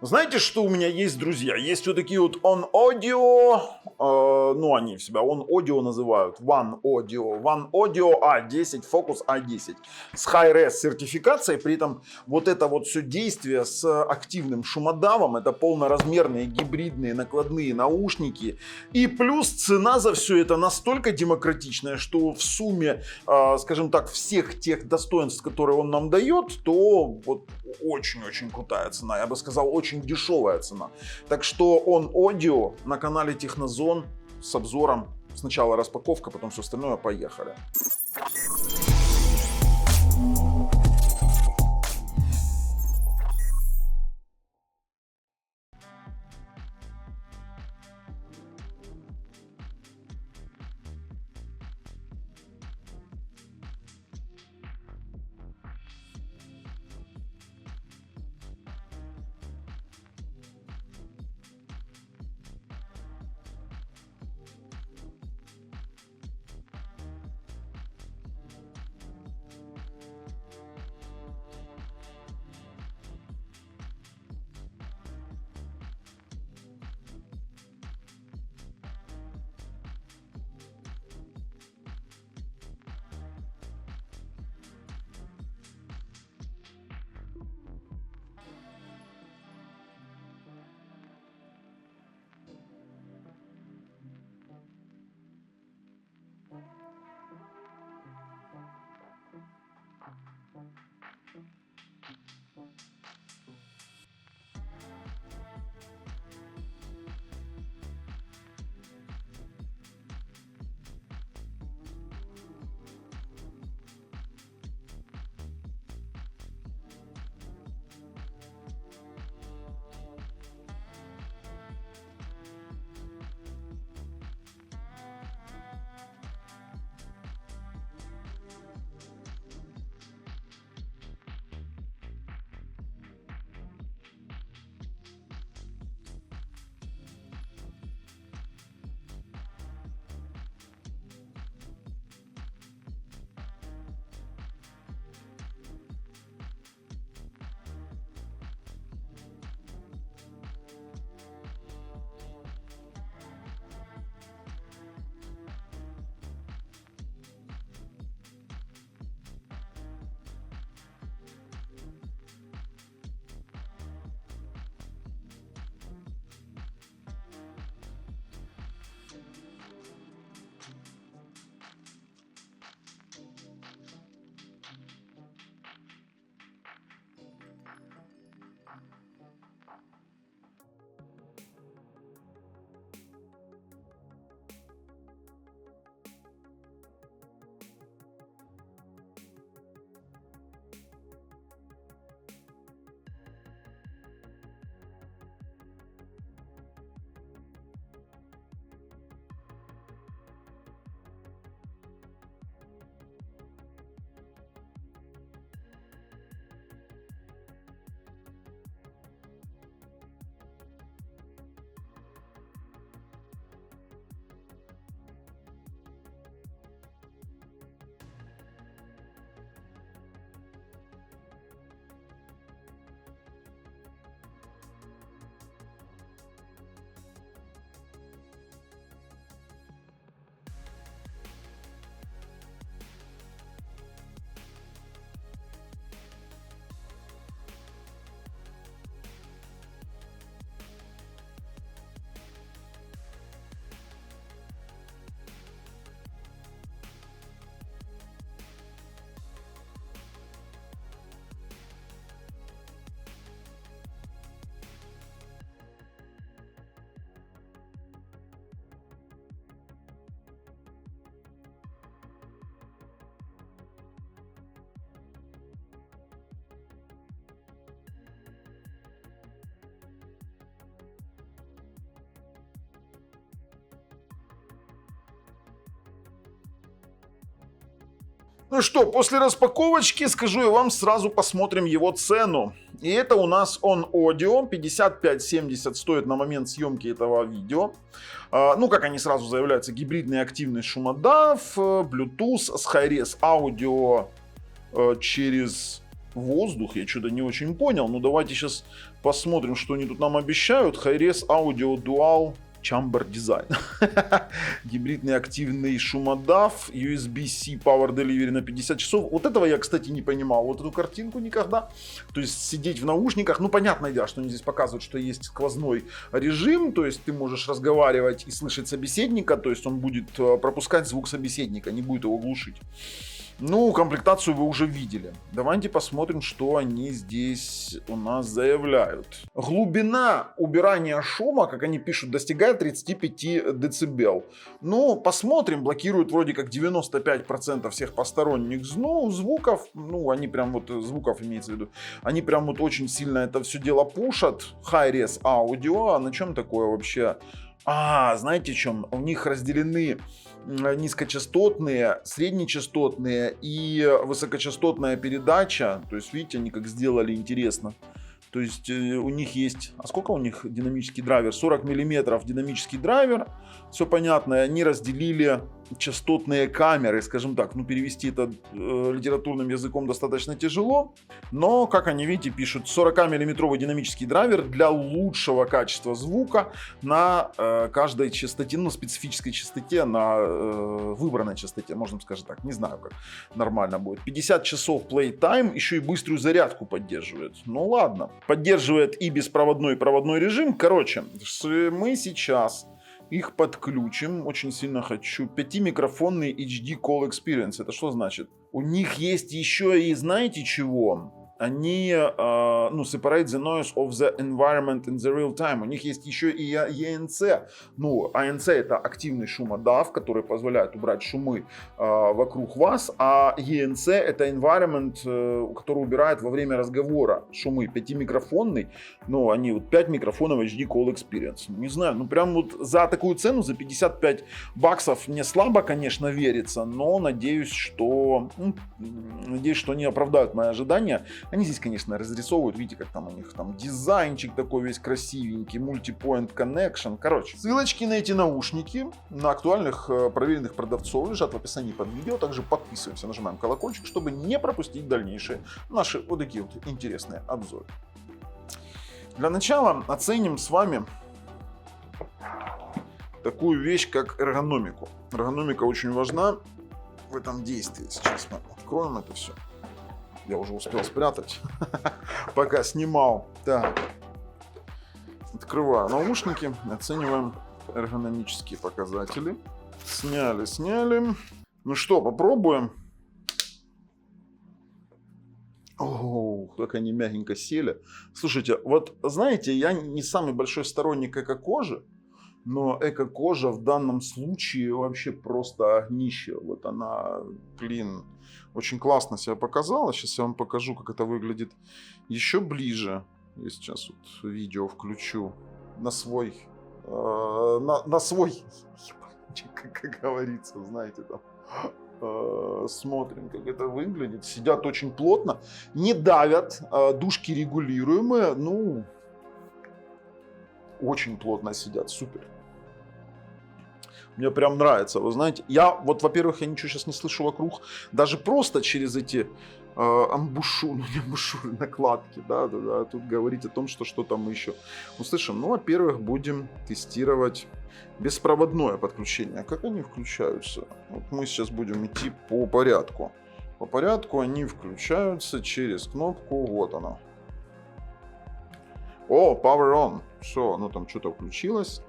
Знаете, что у меня есть, друзья? Есть вот такие вот On Audio, ну они себя On Audio называют, One Audio A10, Focus A10 с Hi-Res сертификацией, при этом вот это вот все действие с активным шумодавом, это полноразмерные гибридные накладные наушники, и плюс цена за все это настолько демократичная, что в сумме, скажем так, всех тех достоинств, которые он нам дает, то вот очень-очень крутая цена, я бы сказал, очень дешевая цена. Так что On Audio на канале Технозон с обзором. Сначала распаковка, потом все остальное. Поехали. Ну что, после распаковочки, скажу я вам, сразу посмотрим его цену. И это у нас On Audio 55,70 стоит на момент съемки этого видео. Ну, как они сразу заявляются, гибридный активный шумодав, Bluetooth с Hi-Res аудио через воздух, я что-то не очень понял. Ну давайте сейчас посмотрим, что они тут нам обещают. Hi-Res Audio Dual Chamber Design. Гибридный активный шумодав, USB-C Power Delivery на 50 часов. Вот этого я, кстати, не понимал. Вот эту картинку никогда. То есть сидеть в наушниках. Ну, понятное дело, что они здесь показывают, что есть сквозной режим. То есть ты можешь разговаривать и слышать собеседника. То есть он будет пропускать звук собеседника, не будет его глушить. Ну, комплектацию вы уже видели. Давайте посмотрим, что они здесь у нас заявляют. Глубина убирания шума, как они пишут, достигает 35 дБ. Ну, посмотрим. Блокируют вроде как 95% всех посторонних звуков. Ну, они прям вот, звуков имеется в виду. Они прям вот очень сильно это все дело пушат. Hi-Res Audio. А на чем такое вообще? Знаете в чем? У них разделены низкочастотные, среднечастотные и высокочастотная передача. То есть, видите, они как сделали интересно. То есть у них есть... А сколько у них динамический драйвер? 40 мм динамический драйвер. Все понятно. И они разделили частотные камеры, скажем так. Ну, перевести это литературным языком достаточно тяжело. Но, как они, видите, пишут 40-мм динамический драйвер для лучшего качества звука на каждой частоте, ну, специфической частоте, на выбранной частоте, можно сказать так. Не знаю, как нормально будет. 50 часов playtime, еще и быструю зарядку поддерживает. Ну, ладно. Поддерживает и беспроводной, и проводной режим. Короче, мы сейчас их подключим. Очень сильно хочу. 5-микрофонный HD Call Experience. Это что значит? У них есть еще и знаете чего? Они, separate the noise of the environment in the real time. У них есть еще и ANC. Ну, ANC это активный шумодав, который позволяет убрать шумы вокруг вас. А ENC это environment, который убирает во время разговора шумы. 5-микрофонный. Ну, они вот 5 микрофонов HD Call Experience. Не знаю, ну прям вот за такую цену, за 55 баксов мне слабо, конечно, верится. Но надеюсь, что они оправдают мои ожидания. Они здесь, конечно, разрисовывают, видите, как там у них там дизайнчик такой весь красивенький, multi-point connection. Короче, ссылочки на эти наушники на актуальных проверенных продавцов лежат в описании под видео. Также подписываемся, нажимаем колокольчик, чтобы не пропустить дальнейшие наши вот такие вот интересные обзоры. Для начала оценим с вами такую вещь, как эргономику. Эргономика очень важна в этом действии. Сейчас мы откроем это все. Я уже успел спрятать, пока снимал. Так, открываю наушники, оцениваем эргономические показатели. Сняли. Ну что, попробуем. Ох, как они мягенько сели. Слушайте, вот знаете, я не самый большой сторонник эко-кожи, но эко-кожа в данном случае вообще просто огнище. Вот она, очень классно себя показала. Сейчас я вам покажу, как это выглядит еще ближе. Я сейчас вот видео включу на свой, как говорится, знаете, там. Смотрим, как это выглядит. Сидят очень плотно, не давят, дужки регулируемые, ну, очень плотно сидят, супер. Мне прям нравится, вы знаете. Я, вот, во-первых, я ничего сейчас не слышу вокруг, даже просто через эти накладки, да, тут говорить о том, что там мы еще услышим. Ну, во-первых, будем тестировать беспроводное подключение. Как они включаются? Вот мы сейчас будем идти по порядку. По порядку они включаются через кнопку, вот она. О, Power On. Все, ну там что-то включилось.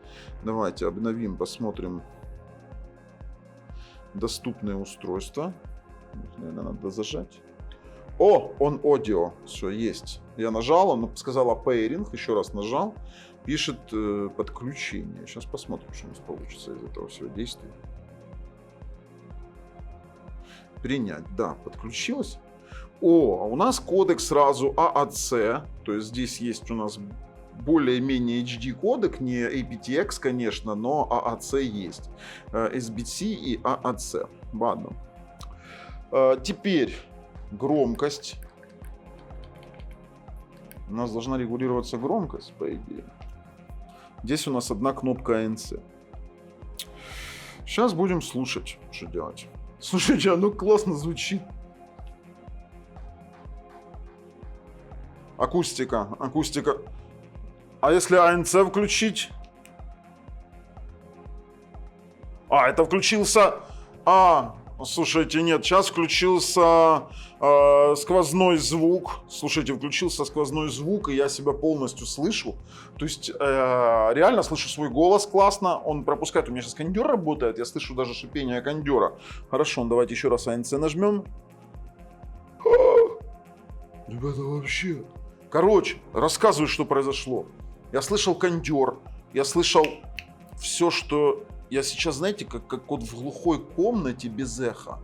Давайте обновим, посмотрим доступные устройства. Наверное, надо зажать. О, On Audio. Все, есть. Я нажал, он сказала Pairing, еще раз нажал. Пишет подключение. Сейчас посмотрим, что у нас получится из этого всего действия. Принять. Да, подключилось. О, а у нас кодек сразу AAC. То есть здесь есть у нас более-менее HD кодек, не aptX, конечно, но AAC есть. SBC и AAC. Ладно. Теперь громкость. У нас должна регулироваться громкость, по идее. Здесь у нас одна кнопка ANC. Сейчас будем слушать, что делать. Слушайте, оно классно звучит. Акустика, акустика. А если АНЦ включить? А, это включился... Слушайте, нет, сейчас включился сквозной звук. Слушайте, включился сквозной звук, и я себя полностью слышу. То есть реально слышу свой голос классно. Он пропускает. У меня сейчас кондер работает. Я слышу даже шипение кондера. Хорошо, давайте еще раз АНЦ нажмем. Ребята, вообще... Короче, рассказываю, что произошло. Я слышал кондер. Я слышал все, что... Я сейчас, знаете, как вот в глухой комнате без эха.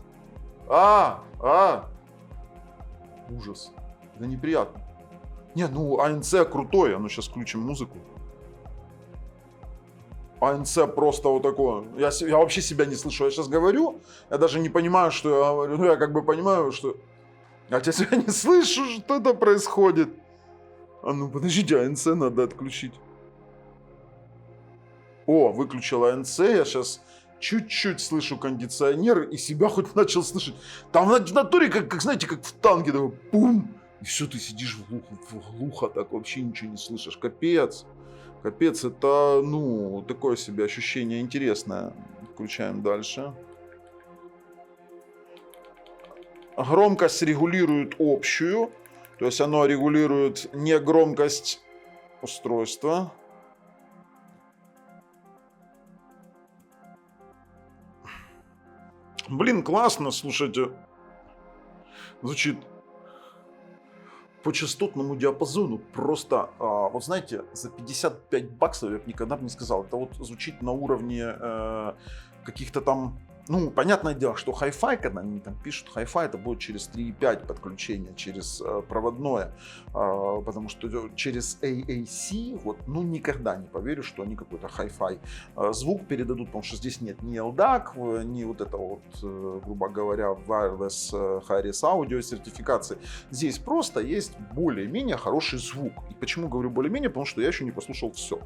Ужас. Это неприятно. Не, ну АНЦ крутой. А ну сейчас включим музыку. АНЦ просто вот такое. Я вообще себя не слышу. Я сейчас говорю, я даже не понимаю, что я говорю. Ну, я как бы понимаю, что... Я себя не слышу, что это происходит. А ну, подождите, АНЦ надо отключить. О, выключил АНЦ, я сейчас чуть-чуть слышу кондиционер и себя хоть начал слышать. Там в натуре, как знаете, как в танке, такой бум, и все, ты сидишь глухо так, вообще ничего не слышишь. Капец, капец, это, ну, такое себе ощущение интересное. Включаем дальше. Громкость регулирует общую, то есть оно регулирует не громкость устройства. Блин, классно, слушайте. Звучит по частотному диапазону просто, вот знаете, за 55 баксов я бы никогда бы не сказал. Это вот звучит на уровне каких-то там... Ну, понятное дело, что Hi-Fi, когда они там пишут Hi-Fi, это будет через 3.5 подключение, через проводное, потому что через AAC, вот, ну, никогда не поверю, что они какой-то Hi-Fi звук передадут, потому что здесь нет ни LDAC, ни вот этого вот, грубо говоря, Wireless High-Res Audio сертификации. Здесь просто есть более-менее хороший звук. И почему говорю более-менее? Потому что я еще не послушал все.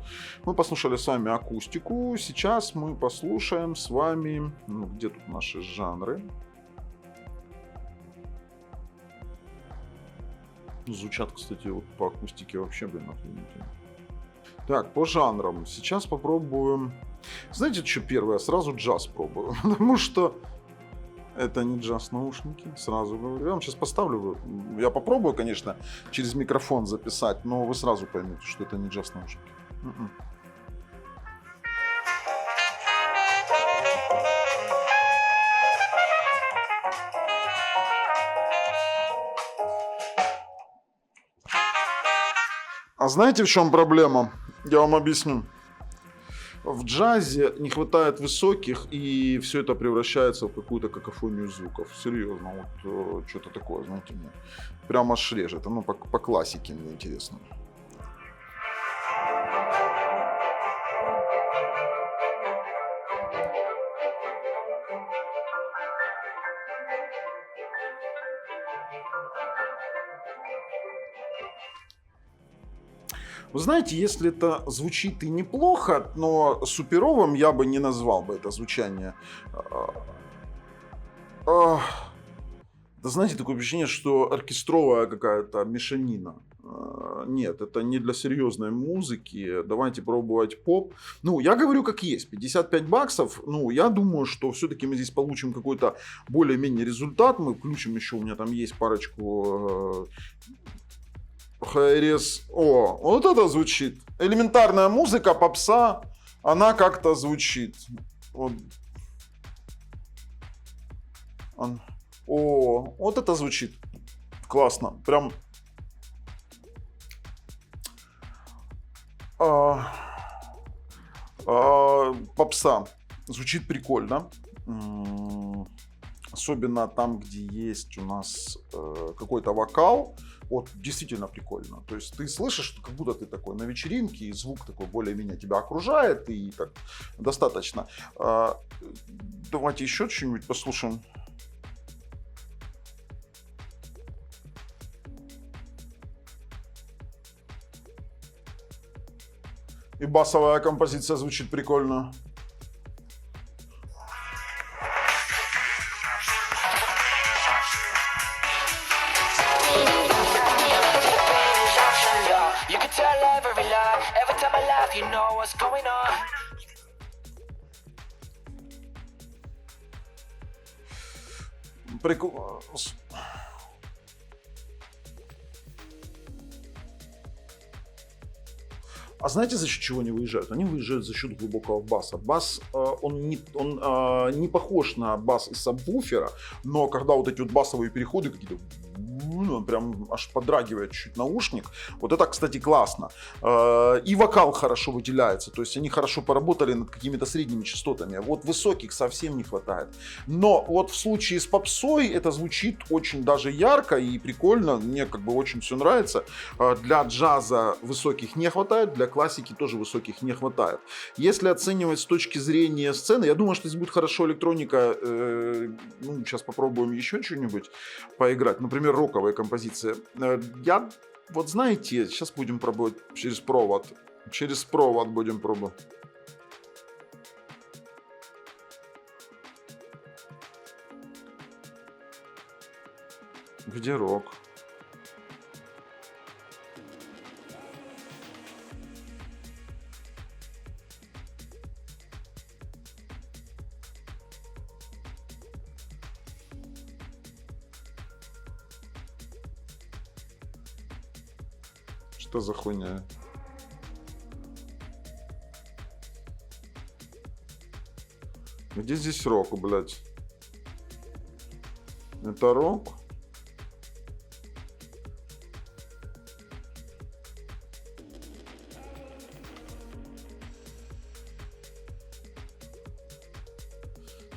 Мы послушали с вами акустику, сейчас мы послушаем с вами... Ну, где тут наши жанры? Звучат, кстати, вот по акустике вообще, блин, охренительно. Так, по жанрам. Сейчас попробуем... Знаете, что первое? Сразу джаз пробую. Потому что это не джаз-наушники, сразу говорю. Я вам сейчас поставлю. Я попробую, конечно, через микрофон записать, но вы сразу поймете, что это не джаз-наушники. А знаете, в чем проблема? Я вам объясню. В джазе не хватает высоких, и все это превращается в какую-то какофонию звуков. Серьезно, вот что-то такое, знаете, мне прямо аж режет. Ну, по классике мне интересно. Вы знаете, если это звучит и неплохо, но суперовым я бы не назвал бы это звучание. Да, знаете, такое ощущение, что оркестровая какая-то мешанина. Нет, это не для серьезной музыки. Давайте пробовать поп. Ну, я говорю как есть. 55 баксов. Ну, я думаю, что все-таки мы здесь получим какой-то более-менее результат. Мы включим еще, у меня там есть парочку... Hi-Res. О, вот это звучит. Элементарная музыка, попса, она как-то звучит. Вот. О, вот это звучит. Классно. Прям... попса. Звучит прикольно. Особенно там, где есть у нас какой-то вокал. Вот действительно прикольно. То есть ты слышишь, что как будто ты такой на вечеринке, и звук такой более-менее тебя окружает, и так достаточно. Давайте еще что-нибудь послушаем. И басовая композиция звучит прикольно. my life, you know what's going on. Прикол... А знаете, за счет чего они выезжают? Они выезжают за счет глубокого баса. Бас, он не похож на бас из сабвуфера, но когда вот эти вот басовые переходы какие-то, он прям аж подрагивает чуть наушник. Вот это, кстати, классно. И вокал хорошо выделяется, то есть они хорошо поработали над какими-то средними частотами. Вот высоких совсем не хватает. Но вот в случае с попсой это звучит очень даже ярко и прикольно. Мне как бы очень все нравится. Для джаза высоких не хватает, для классики тоже высоких не хватает. Если оценивать с точки зрения сцены, я думаю, что здесь будет хорошо электроника. Ну, сейчас попробуем еще что-нибудь поиграть. Например, роковая композиция. Я, вот знаете, сейчас будем пробовать через провод. Через провод будем пробовать. Где рок? Что за хуйня? Где здесь рок, блядь? Это рок?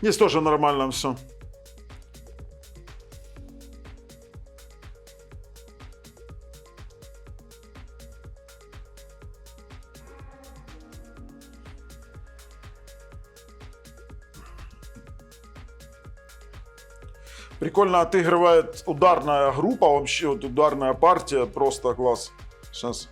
Здесь тоже нормально все. Прикольно отыгрывает ударная группа, вообще вот ударная партия, просто класс. Сейчас.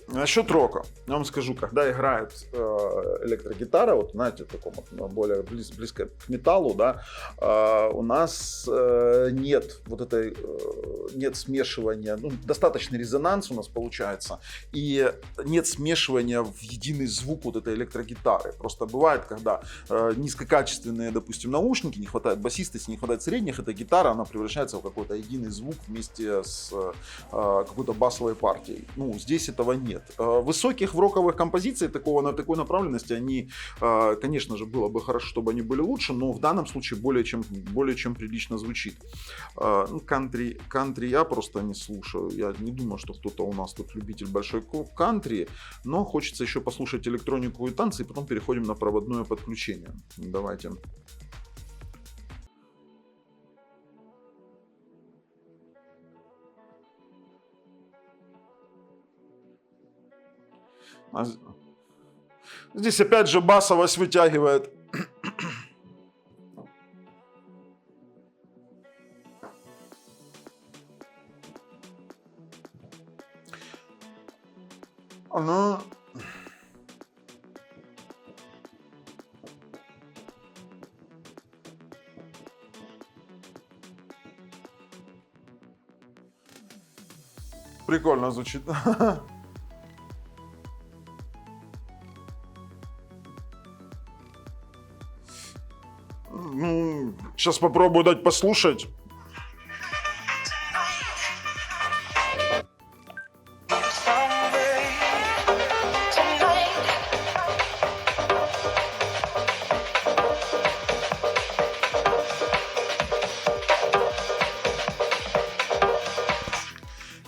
Насчет рока. Я вам скажу, когда играет электрогитара, вот знаете, в таком вот, более близко к металлу, да, у нас нет вот этой, нет смешивания, ну, достаточный резонанс у нас получается, и нет смешивания в единый звук вот этой электрогитары. Просто бывает, когда низкокачественные, допустим, наушники, не хватает басистости, не хватает средних, эта гитара, она превращается в какой-то единый звук вместе с какой-то басовой партией. Ну, здесь этого нет. Высоких в роковых композициях на такой направленности, они, конечно же, было бы хорошо, чтобы они были лучше, но в данном случае более чем прилично звучит. Ну, кантри я просто не слушаю. Я не думаю, что кто-то у нас тут любитель большой кантри, но хочется еще послушать электронику и танцы, и потом переходим на проводное подключение. Давайте. Здесь опять же басовость вытягивает. Она... Прикольно звучит. Ну, сейчас попробую дать послушать.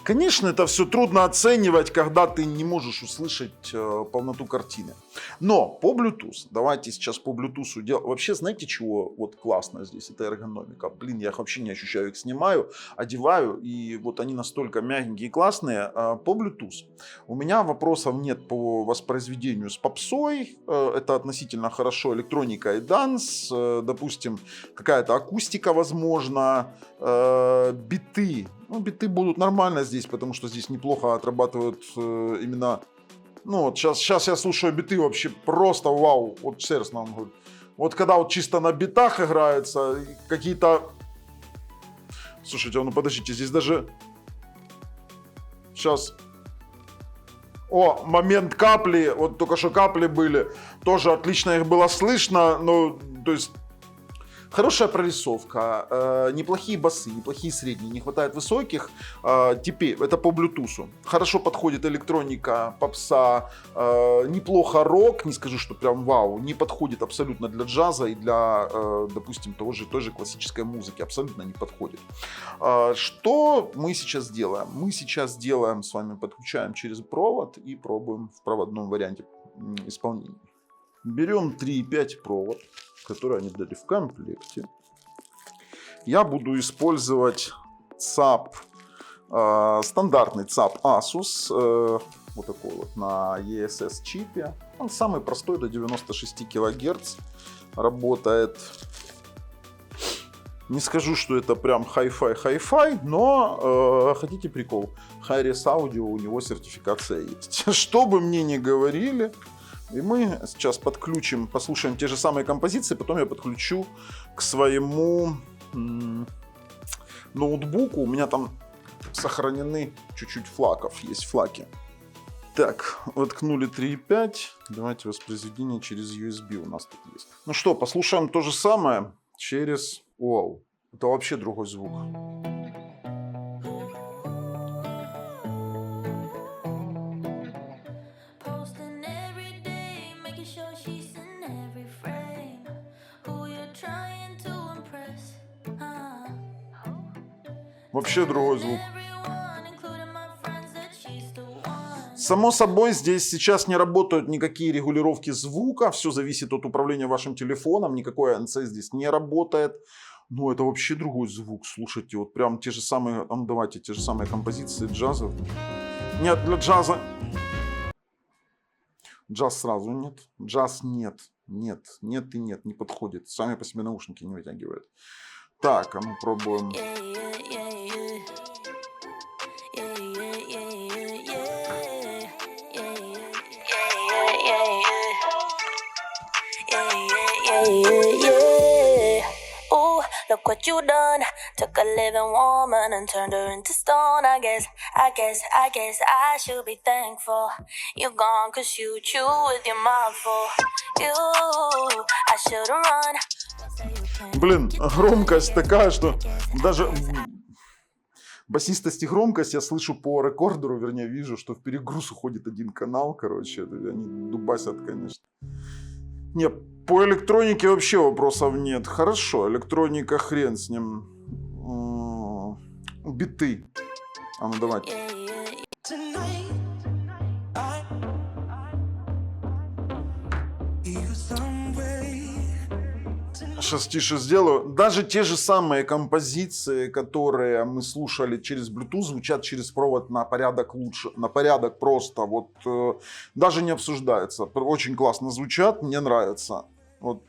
Конечно, это все трудно оценивать, когда ты не можешь услышать полноту картины. Но по Bluetooth, давайте сейчас по Bluetooth делать. Вообще, знаете, чего вот классно здесь? Это эргономика. Блин, я их вообще не ощущаю. Их снимаю, одеваю, и вот они настолько мягенькие и классные. По Bluetooth у меня вопросов нет по воспроизведению с попсой. Это относительно хорошо. Электроника и данс. Допустим, какая-то акустика, возможно. Биты. Ну, биты будут нормально здесь, потому что здесь неплохо отрабатывают именно... Ну, вот сейчас я слушаю биты, вообще просто вау. Вот честно вам говорю. Вот когда вот чисто на битах играется, какие-то... Слушайте, ну подождите, здесь даже... Сейчас... О, момент капли, вот только что капли были, тоже отлично их было слышно, ну, то есть... Хорошая прорисовка, неплохие басы, неплохие средние, не хватает высоких. Теперь, это по Bluetooth. Хорошо подходит электроника, попса, неплохо рок, не скажу, что прям вау, не подходит абсолютно для джаза и для, допустим, той же классической музыки, абсолютно не подходит. Что мы сейчас делаем? Мы сейчас делаем, с вами подключаем через провод и пробуем в проводном варианте исполнения. Берем 3,5 провод, который они дали в комплекте. Я буду использовать ЦАП, стандартный ЦАП Asus, вот такой вот на ESS чипе. Он самый простой, до 96 кГц работает. Не скажу, что это прям хай-фай, но хотите прикол? Hi-Res Audio, у него сертификация есть. Что бы мне ни говорили, и мы сейчас подключим, послушаем те же самые композиции, потом я подключу к своему ноутбуку. У меня там сохранены чуть-чуть флаков, есть флаки. Так, воткнули 3.5. Давайте воспроизведение через USB у нас тут есть. Ну что, послушаем то же самое через... Вау, это вообще другой звук. Вообще другой звук. Само собой, здесь сейчас не работают никакие регулировки звука. Все зависит от управления вашим телефоном. Никакой ANC здесь не работает. Но это вообще другой звук. Слушайте, вот прям те же самые... Ну, давайте, те же самые композиции джаза. Нет, для джаза... Джаз сразу нет. Джаз нет. Нет, нет и нет. Не подходит. Сами по себе наушники не вытягивают. Так, а мы пробуем... Look what you done. Took a living woman and turned her into stone. I guess I should be thankful. You gone cause you chew with your mouth full. You, I should've run. Блин, громкость такая, что даже басистость и громкость я слышу по рекордеру, вернее, вижу, что в перегруз уходит один канал, короче, они дубасят, конечно. Не, по электронике вообще вопросов нет. Хорошо, электроника, хрен с ним. Биты. А ну давайте. Сейчас тише сделаю. Даже те же самые композиции, которые мы слушали через Bluetooth, звучат через провод на порядок лучше. На порядок просто. Вот даже не обсуждается. Очень классно звучат, мне нравится. Вот.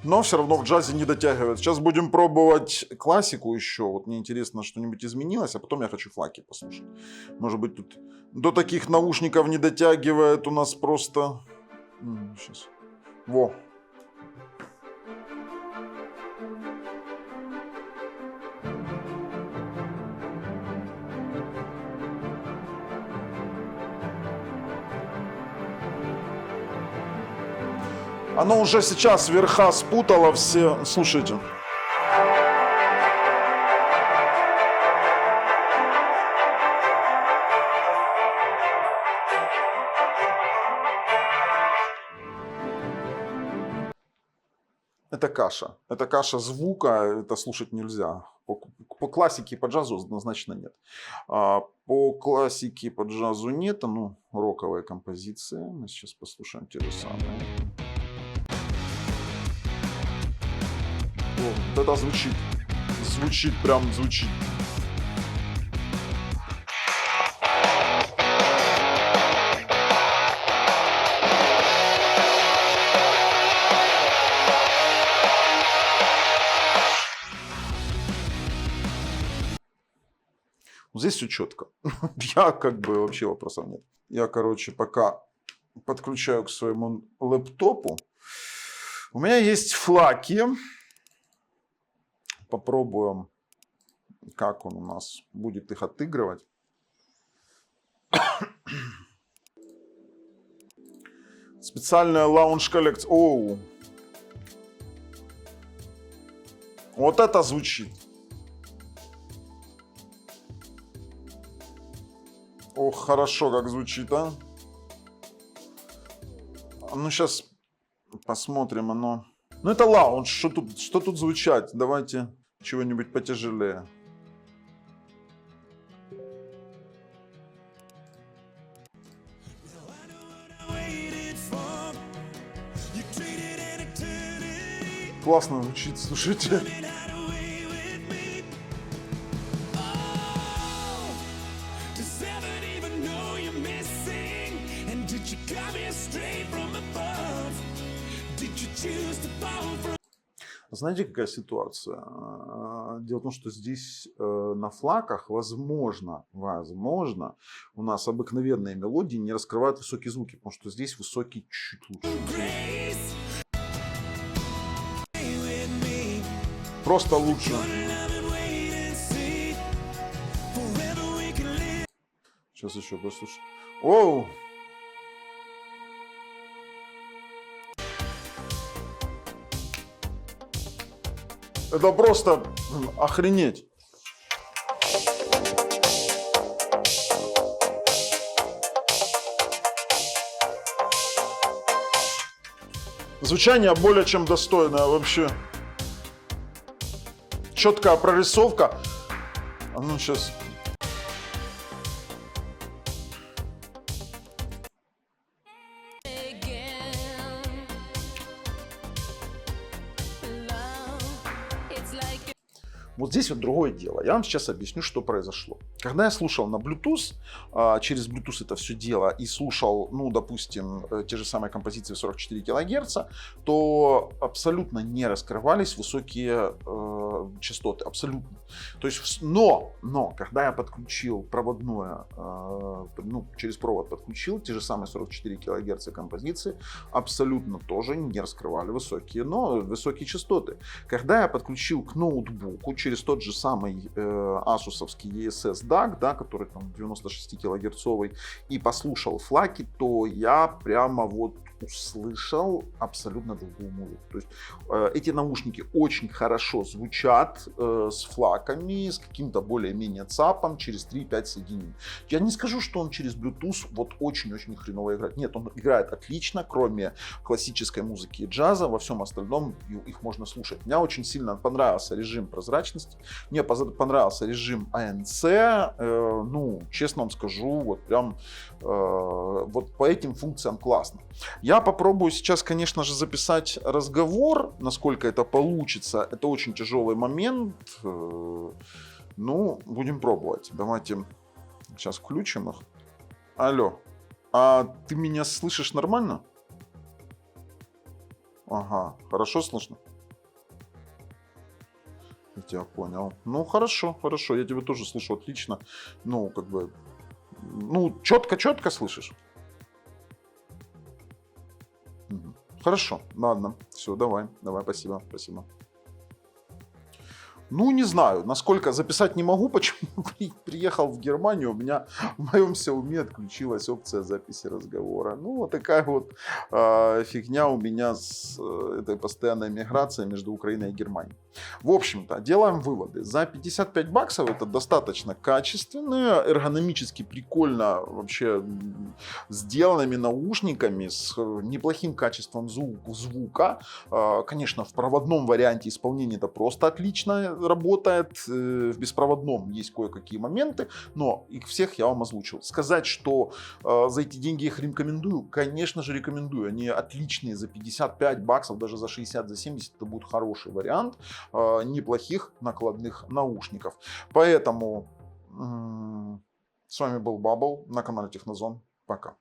Но все равно в джазе не дотягивает. Сейчас будем пробовать классику еще. Вот мне интересно, что-нибудь изменилось, а потом я хочу флаки послушать. Может быть, тут до таких наушников не дотягивает у нас просто... Сейчас. Во. Оно уже сейчас верха спутало все. Слушайте. Это каша. Это каша звука, это слушать нельзя. По классике, по джазу однозначно нет. По классике, по джазу нет. Ну, роковая композиция. Мы сейчас послушаем те же самые. О, вот это звучит. Звучит, прям звучит. Здесь все четко. Я как бы вообще вопросов нет. Я, короче, пока подключаю к своему лэптопу. У меня есть флаки. попробуем, как он у нас будет их отыгрывать. Специальная лаунж-коллекция. Оу. Вот это звучит. Ох, хорошо как звучит, а. Ну, сейчас посмотрим оно. Ну, это лаунж. Что тут звучать? Давайте чего-нибудь потяжелее. Классно звучит, слушайте. Знаете, какая ситуация? Дело в том, что здесь на флаках, возможно, у нас обыкновенные мелодии не раскрывают высокие звуки, потому что здесь высокие чуть лучше. Просто лучше. Сейчас еще послушаю. Оу! Это просто охренеть. Звучание более чем достойное вообще. Четкая прорисовка. А ну сейчас. Вот здесь вот другое дело. Я вам сейчас объясню, что произошло. Когда я слушал на Bluetooth, через Bluetooth это все дело, и слушал, ну, допустим, те же самые композиции в 44 кГц, то абсолютно не раскрывались высокие частоты. Абсолютно. То есть, но, когда я подключил проводное, ну, через провод подключил те же самые 44 кГц композиции, абсолютно тоже не раскрывали высокие частоты. Когда я подключил к ноутбуку через тот же самый асусовский ESS DAC, да, который там 96 килогерцовый, и послушал флаки, то я прямо вот услышал абсолютно другую музыку. То есть эти наушники очень хорошо звучат с флаками, с каким-то более-менее ЦАПом через 3-5 соединений. Я не скажу, что он через Bluetooth вот очень-очень хреново играет. Нет, он играет отлично, кроме классической музыки и джаза. Во всем остальном их можно слушать. Мне очень сильно понравился режим прозрачности. Мне понравился режим ANC. Ну, честно вам скажу, вот прям вот по этим функциям классно. Я попробую сейчас, конечно же, записать разговор, насколько это получится. Это очень тяжелый момент. Ну, будем пробовать. Давайте сейчас включим их. Алло, а ты меня слышишь нормально? Ага, хорошо слышно? Я тебя понял. Ну, хорошо, я тебя тоже слышу отлично. Ну, как бы, ну, четко слышишь? Хорошо, ладно, все, давай, спасибо. Ну, не знаю, насколько записать не могу, почему приехал в Германию, у меня в моем Xiaomi отключилась опция записи разговора. Ну, вот такая вот фигня у меня с этой постоянной миграцией между Украиной и Германией. В общем-то, делаем выводы. За 55 баксов это достаточно качественные, эргономически прикольно вообще сделанными наушниками с неплохим качеством звука. Конечно, в проводном варианте исполнения это просто отлично работает. В беспроводном есть кое-какие моменты, но их всех я вам озвучил. Сказать, что за эти деньги их рекомендую, конечно же рекомендую. Они отличные за 55 баксов, даже за 60, за 70 это будет хороший вариант неплохих накладных наушников. Поэтому с вами был Бабл на канале Технозон. Пока.